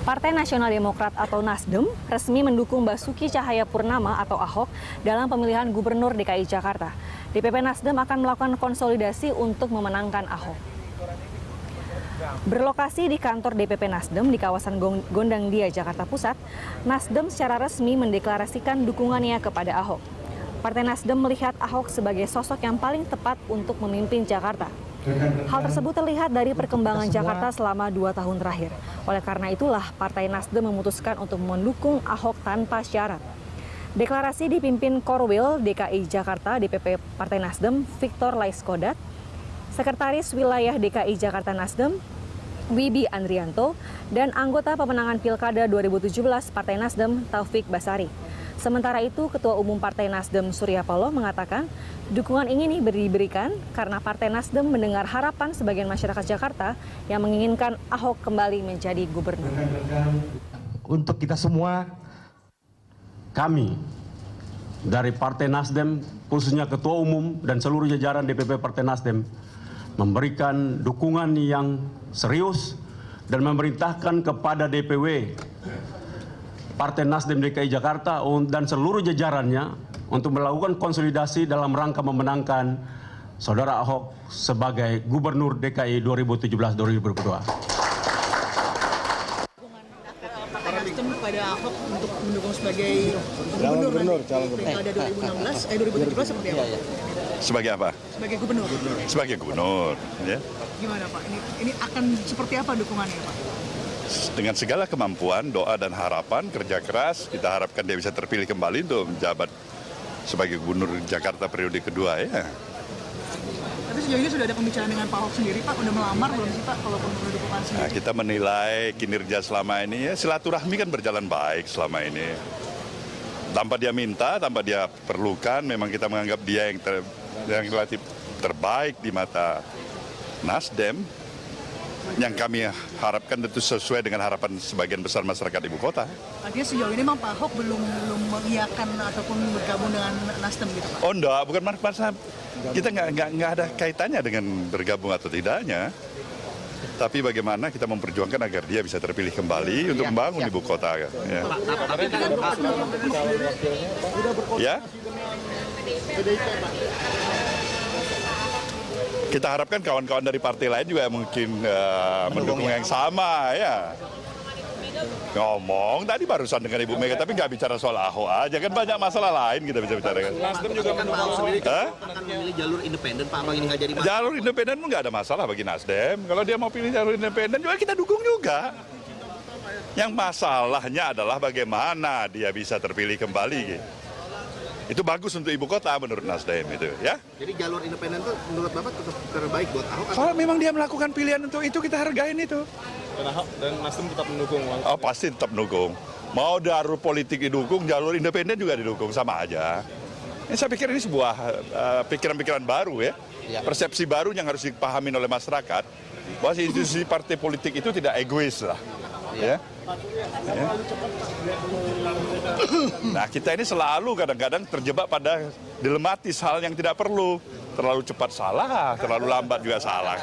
Partai Nasional Demokrat atau Nasdem resmi mendukung Basuki Cahayapurnama atau Ahok dalam pemilihan Gubernur DKI Jakarta. DPP Nasdem akan melakukan konsolidasi untuk memenangkan Ahok. Berlokasi di kantor DPP Nasdem di kawasan Gondangdia, Jakarta Pusat, Nasdem secara resmi mendeklarasikan dukungannya kepada Ahok. Partai Nasdem melihat Ahok sebagai sosok yang paling tepat untuk memimpin Jakarta. Hal tersebut terlihat dari perkembangan Jakarta selama 2 tahun terakhir. Oleh karena itulah, Partai Nasdem memutuskan untuk mendukung Ahok tanpa syarat. Deklarasi dipimpin Korwil DKI Jakarta DPP Partai Nasdem Victor Laiskodat, Sekretaris Wilayah DKI Jakarta Nasdem Wibi Andrianto, dan anggota pemenangan Pilkada 2017 Partai Nasdem Taufik Basari. Sementara itu, Ketua Umum Partai Nasdem Surya Paloh mengatakan dukungan ini diberikan karena Partai Nasdem mendengar harapan sebagian masyarakat Jakarta yang menginginkan Ahok kembali menjadi gubernur. Untuk kita semua, kami dari Partai Nasdem, khususnya Ketua Umum dan seluruh jajaran DPP Partai Nasdem, memberikan dukungan yang serius dan memerintahkan kepada DPW Partai Nasdem DKI Jakarta dan seluruh jajarannya untuk melakukan konsolidasi dalam rangka memenangkan Saudara Ahok sebagai Gubernur DKI 2017-2022. Partai Nasdem kepada Ahok untuk mendukung sebagai Gubernur calon Pilkada 2017 seperti apa? Sebagai apa? Sebagai Gubernur. Sebagai Gubernur. Ya. Gimana Pak? Ini akan seperti apa dukungannya Pak? Dengan segala kemampuan, doa dan harapan, kerja keras, kita harapkan dia bisa terpilih kembali untuk menjabat sebagai Gubernur Jakarta periode kedua ya. Tapi sejauh ini sudah ada pembicaraan dengan Pak Ahok sendiri Pak? Udah melamar belum sih Pak kalau menurut dukungan sendiri? Nah, kita menilai kinerja selama ini ya, silaturahmi kan berjalan baik selama ini. Tanpa dia minta, tanpa dia perlukan, memang kita menganggap dia yang relatif terbaik di mata Nasdem. Yang kami harapkan tentu sesuai dengan harapan sebagian besar masyarakat ibu kota. Artinya sejauh ini memang Pak Ahok belum mengiyakan ataupun bergabung dengan Nasdem gitu Pak? Oh enggak, bukan masalah. Kita nggak ada kaitannya dengan bergabung atau tidaknya. Tapi bagaimana kita memperjuangkan agar dia bisa terpilih kembali untuk membangun ibu kota. Ya. Ya? Kita harapkan kawan-kawan dari partai lain juga mungkin mendukung yang sama ya. Ngomong tadi barusan dengan Ibu Mega, tapi nggak bicara soal Ahok aja, kan banyak masalah lain kita bisa bicarakan. Nasdem juga mendukung sendiri akan memilih jalur independen Pak, bang ini nggak jadi masalah. Jalur independen nggak ada masalah bagi Nasdem. Kalau dia mau pilih jalur independen juga kita dukung juga. Yang masalahnya adalah bagaimana dia bisa terpilih kembali gitu. Itu bagus untuk ibu kota menurut Nasdem itu, ya. Jadi jalur independen itu menurut Bapak tetap terbaik buat Ahok? Kalau memang dia melakukan pilihan untuk itu, kita hargain itu. Dan Ahok dan Nasdem tetap mendukung langsung. Oh, pasti tetap mendukung. Mau jalur politik didukung, jalur independen juga didukung, sama aja. Saya pikir ini sebuah pikiran-pikiran baru ya. Persepsi baru yang harus dipahami oleh masyarakat. Bahwa institusi partai politik itu tidak egois lah. Ya. Nah, kita ini selalu kadang-kadang terjebak pada dilematis hal yang tidak perlu. Terlalu cepat salah, terlalu lambat juga salah.